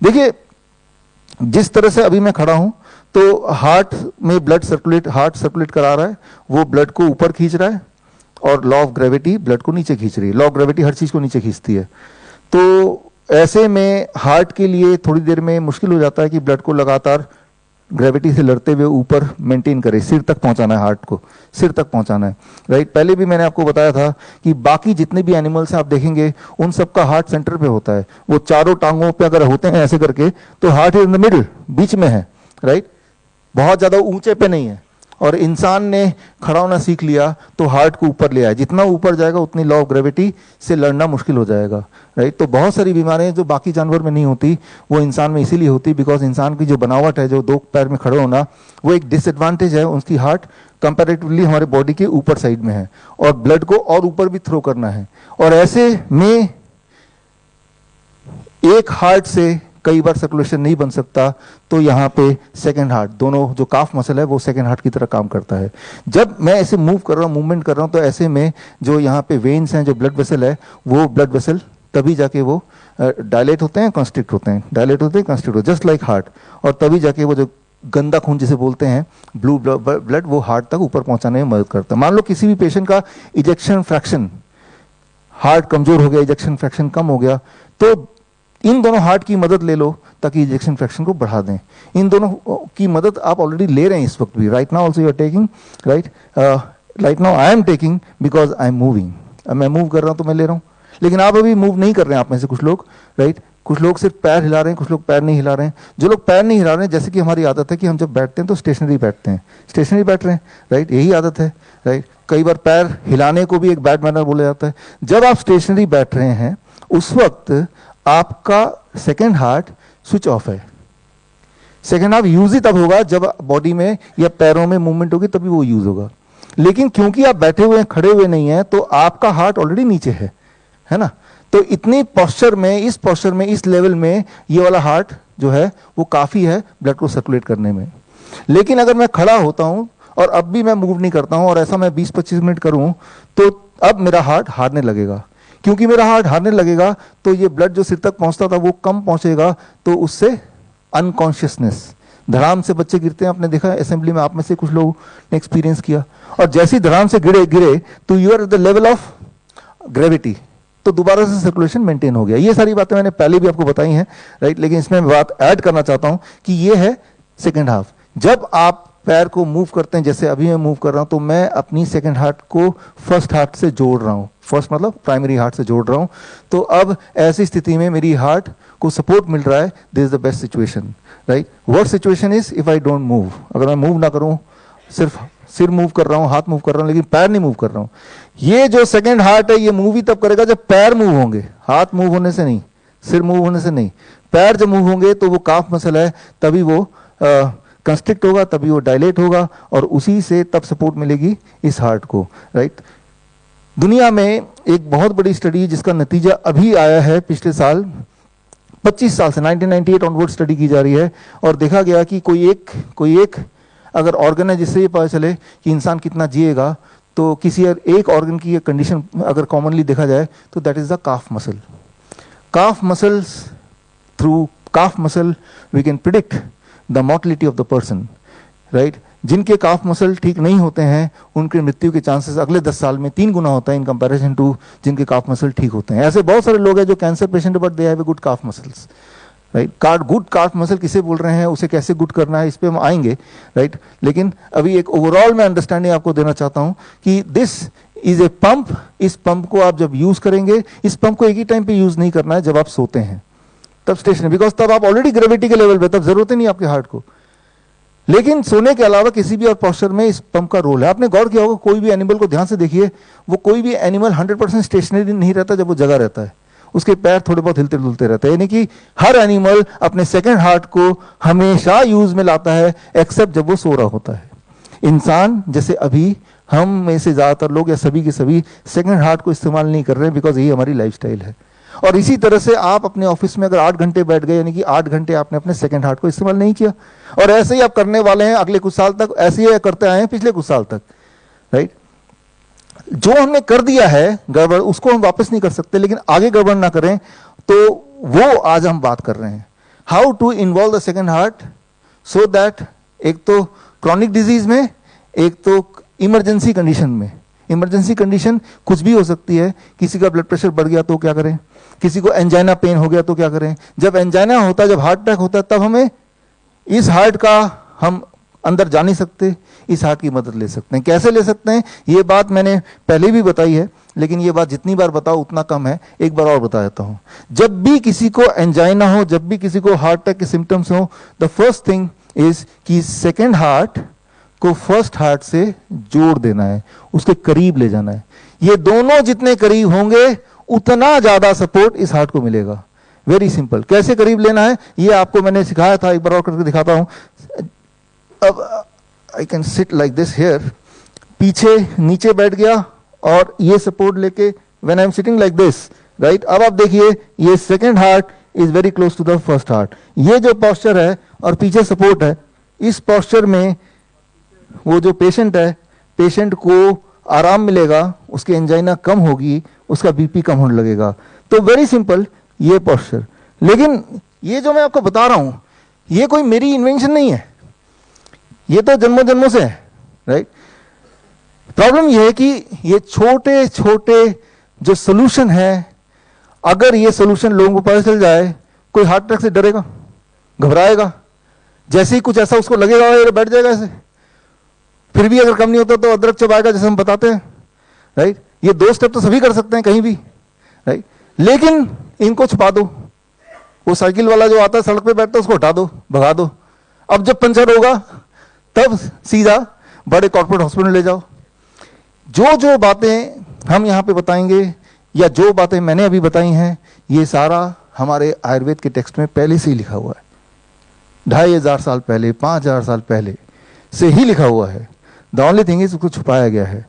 देखिए जिस तरह से अभी मैं खड़ा हूं तो हार्ट में हार्ट सर्कुलेट करा रहा है, वो ब्लड को ऊपर खींच रहा है और लॉ ऑफ ग्रेविटी ब्लड को नीचे खींच रही है। लॉ ऑफ ग्रेविटी हर चीज को नीचे खींचती है। तो ऐसे में हार्ट के लिए थोड़ी देर में मुश्किल हो जाता है कि ब्लड को लगातार ग्रेविटी से लड़ते हुए ऊपर मेंटेन करे, सिर तक पहुंचाना है, हार्ट को सिर तक पहुंचाना है, राइट। पहले भी मैंने आपको बताया था कि बाकी जितने भी एनिमल्स हैं आप देखेंगे उन सबका हार्ट सेंटर पे होता है। वो चारों टांगों पे अगर होते हैं ऐसे करके तो heart is in the middle, बीच में है, राइट, बहुत ज्यादा ऊंचे पे नहीं है। और इंसान ने खड़ा होना सीख लिया तो हार्ट को ऊपर ले आया, जितना ऊपर जाएगा उतनी लॉ ऑफ ग्रेविटी से लड़ना मुश्किल हो जाएगा, राइट। तो बहुत सारी बीमारियां जो बाकी जानवर में नहीं होती वो इंसान में इसीलिए होती बिकॉज इंसान की जो बनावट है, जो दो पैर में खड़े होना, वो एक डिसएडवांटेज है। उसकी हार्ट कंपैरेटिवली हमारे बॉडी के ऊपर साइड में है और ब्लड को और ऊपर भी थ्रो करना है। और ऐसे में एक हार्ट से कई बार सर्कुलेशन नहीं बन सकता, तो यहाँ पे सेकंड हार्ट, दोनों जो काफ मसल है वो सेकंड हार्ट की तरह काम करता है। जब मैं ऐसे मूव कर रहा हूँ, मूवमेंट कर रहा हूँ, तो ऐसे में जो यहाँ पे वेन्स हैं, जो ब्लड वेसल है, वो ब्लड वेसल तभी जाके वो डायलेट होते हैं, कंस्ट्रिक्ट होते हैं, डायलेट होते हैं, कंस्ट्रिक्ट होते हैं, जस्ट लाइक हार्ट। और तभी जाके वो जो गंदा खून जिसे बोलते हैं ब्लू ब्लड, वो हार्ट तक ऊपर पहुंचाने में मदद करता है। मान लो किसी भी पेशेंट का इजेक्शन फ्रैक्शन, हार्ट कमजोर हो गया, इजेक्शन फ्रैक्शन कम हो गया, तो इन दोनों हार्ट की मदद ले लो ताकि इजेक्शन फ्रैक्शन को बढ़ा दें। इन दोनों की मदद आप ऑलरेडी ले रहे हैं इस वक्त भी, right now also you are taking, right. Right now I am taking because I am moving. अब मैं मूव कर रहा हूं तो मैं ले रहा हूं, लेकिन आप अभी मूव नहीं कर रहे हैं, आप में से कुछ लोग, राइट। कुछ लोग सिर्फ पैर हिला रहे हैं, कुछ लोग पैर नहीं हिला रहे हैं। जो लोग पैर नहीं हिला रहे हैं, जैसे कि हमारी आदत है कि हम जब बैठते हैं तो स्टेशनरी बैठते हैं, स्टेशनरी बैठ रहे हैं, राइट, यही आदत है, राइट। कई बार पैर हिलाने को भी एक बैड मैनर बोला जाता है। जब आप स्टेशनरी बैठ रहे हैं उस वक्त आपका सेकेंड हार्ट स्विच ऑफ है। सेकेंड हार्ट यूज ही तब होगा जब बॉडी में या पैरों में मूवमेंट होगी, तभी वो यूज होगा। लेकिन क्योंकि आप बैठे हुए हैं, खड़े हुए नहीं है, तो आपका हार्ट ऑलरेडी नीचे है ना। तो इतनी पोस्चर में, इस पोस्चर में, इस लेवल में ये वाला हार्ट जो है वो काफी है ब्लड को सर्कुलेट करने में। लेकिन अगर मैं खड़ा होता हूं और अब भी मैं मूव नहीं करता हूं और ऐसा मैं 20-25 मिनट करूं, तो अब मेरा हार्ट हारने लगेगा। क्योंकि मेरा हार्ट हारने लगेगा तो ये ब्लड जो सिर तक पहुंचता था वो कम पहुंचेगा, तो उससे अनकॉन्शियसनेस, धड़ाम से बच्चे गिरते हैं, आपने देखा असेंबली में, आप में से कुछ लोगों ने एक्सपीरियंस किया। और जैसे ही धड़ाम से गिरे तो you are at the level of gravity, तो दोबारा से सर्कुलेशन मेंटेन हो गया। ये सारी बातें मैंने पहले भी आपको बताई हैं, राइट। लेकिन इसमें मैं बात ऐड करना चाहता हूं कि ये है सेकेंड हाफ। जब आप पैर को मूव करते हैं, जैसे अभी मैं मूव कर रहा हूं, तो मैं अपनी सेकंड हार्ट को फर्स्ट हार्ट से जोड़ रहा हूं, फर्स्ट मतलब प्राइमरी हार्ट से जोड़ रहा हूं। तो अब ऐसी स्थिति में मेरी हार्ट को सपोर्ट मिल रहा है, this is the best situation, right. Worst situation is if I don't move, अगर मैं मूव ना करूं, सिर्फ सिर मूव कर रहा हूं, हाथ मूव कर रहा हूं, लेकिन पैर नहीं मूव कर रहा हूं। ये जो सेकंड हार्ट है ये मूव ही तब करेगा जब पैर मूव होंगे, हाथ मूव होने से नहीं, सिर मूव होने से नहीं। पैर जब मूव होंगे तो वो काफ मसल है, तभी वो कंस्ट्रिक्ट होगा, तभी वो डायलेट होगा और उसी से तब सपोर्ट मिलेगी इस हार्ट को, राइट। दुनिया में एक बहुत बड़ी स्टडी जिसका नतीजा अभी आया है पिछले साल, 25 साल से 1998 ऑनवर्ड स्टडी की जा रही है, और देखा गया कि कोई एक अगर ऑर्गन है जिससे ये पता चले कि इंसान कितना जिएगा, तो किसी एक ऑर्गन की कंडीशन अगर कॉमनली देखा जाए तो that is the calf muscle. Calf muscles, through calf muscle we can predict the mortality of the person, right. जिनके काफ मसल ठीक नहीं होते हैं उनके मृत्यु के चांसेस अगले 10 साल में 3 गुना होता है इन कंपैरिजन टू जिनके काफ मसल ठीक होते हैं। ऐसे बहुत सारे लोग हैं जो cancer patient but they have a good calf muscles, right. Good calf muscle किसे बोल रहे हैं, उसे कैसे गुड करना है, इस पे हम आएंगे, राइट। लेकिन अभी एक ओवरऑल मैं अंडरस्टैंडिंग आपको देना चाहता हूं कि दिस इज ए पंप। इस पंप को आप जब यूज करेंगे, इस पंप को एक ही टाइम पे यूज नहीं करना है जब आप सोते हैं, तब स्टेशन, बिकॉज तब आप ऑलरेडी ग्रेविटी के लेवल पे, तब जरूरत ही नहीं आपके हार्ट को। लेकिन सोने के अलावा किसी भी और पोस्चर में इस पंप का रोल है। आपने गौर किया होगा, कोई भी एनिमल को ध्यान से देखिए, वो कोई भी एनिमल 100% स्टेशनरी नहीं रहता जब वो जगह रहता है, उसके पैर थोड़े बहुत हिलते डुलते रहते हैं। यानी कि हर एनिमल अपने सेकंड हार्ट को हमेशा यूज में लाता है, एक्सेप्ट जब वो सो रहा होता है। इंसान जैसे अभी हम में से ज्यादातर लोग या सभी के सभी सेकंड हार्ट को इस्तेमाल नहीं कर रहे हैं, बिकॉज यही हमारी लाइफस्टाइल है। और इसी तरह से आप अपने ऑफिस में अगर 8 घंटे बैठ गए, यानी कि 8 घंटे आपने अपने सेकंड हार्ट को इस्तेमाल नहीं किया, और ऐसे ही आप करने वाले हैं अगले कुछ साल तक, ऐसे ही करते आए हैं पिछले कुछ साल तक, राइट। जो हमने कर दिया है गड़बड़, उसको हम वापस नहीं कर सकते, लेकिन आगे गड़बड़ ना करें, तो वो आज हम बात कर रहे हैं। How to involve the second heart so that, एक तो क्रॉनिक डिजीज में, एक तो इमरजेंसी कंडीशन में। इमरजेंसी कंडीशन कुछ भी हो सकती है, किसी का ब्लड प्रेशर बढ़ गया तो क्या करें, किसी को एंजाइना पेन हो गया तो क्या करें। जब एंजाइना होता है, जब हार्ट अटैक होता है, तब हमें इस हार्ट का हम अंदर जा नहीं सकते, इस हार्ट की मदद ले सकते हैं। कैसे ले सकते हैं, ये बात मैंने पहले भी बताई है, लेकिन ये बात जितनी बार बताओ उतना कम है। एक बार और बता देता हूं। जब भी किसी को एंजाइना हो, जब भी किसी को हार्ट अटैक के सिम्टम्स हो, द फर्स्ट थिंग इज कि सेकेंड हार्ट को फर्स्ट हार्ट से जोड़ देना है, उसके करीब ले जाना है। ये दोनों जितने करीब होंगे उतना ज्यादा सपोर्ट इस हार्ट को मिलेगा। Very simple. कैसे करीब लेना है ये आपको मैंने सिखाया था, एक बार और करके दिखाता हूं। अब I can sit like this here, पीछे नीचे बैठ गया और ये सपोर्ट लेके when I am sitting like this, right. अब आप देखिए ये second heart is very close to the first heart. ये जो पोस्चर है और पीछे सपोर्ट है, इस पोस्चर में वो जो पेशेंट है, पेशेंट को आराम मिलेगा, उसकी एंजाइना कम होगी, उसका बीपी कम होने लगेगा। तो वेरी सिंपल ये पोस्चर। लेकिन ये जो मैं आपको बता रहा हूं, ये कोई मेरी इन्वेंशन नहीं है, ये तो जन्मों जन्मों से है, राइट। प्रॉब्लम यह है कि ये छोटे छोटे जो सोल्यूशन है, अगर ये सोल्यूशन लोगों को पता चल जाए, कोई हार्ट अटैक से डरेगा, घबराएगा, जैसे ही कुछ ऐसा उसको लगेगा ये बैठ जाएगा ऐसे। फिर भी अगर कम नहीं होता तो अदरक चबाएगा, जैसे हम बताते हैं, राइट। ये 2 स्टेप तो सभी कर सकते हैं कहीं भी, राइट। लेकिन इनको छुपा दो, वो साइकिल वाला जो आता है सड़क पे बैठता है उसको हटा दो, भगा दो। अब जब पंचर होगा तब सीधा बड़े कॉर्पोरेट हॉस्पिटल ले जाओ। जो जो बातें हम यहां पे बताएंगे या जो बातें मैंने अभी बताई हैं, ये सारा हमारे आयुर्वेद के टेक्स्ट में पहले से ही लिखा हुआ है। 2500 साल पहले, 5000 साल पहले से ही लिखा हुआ है। द ओनली थिंग इज उसको छुपाया गया है।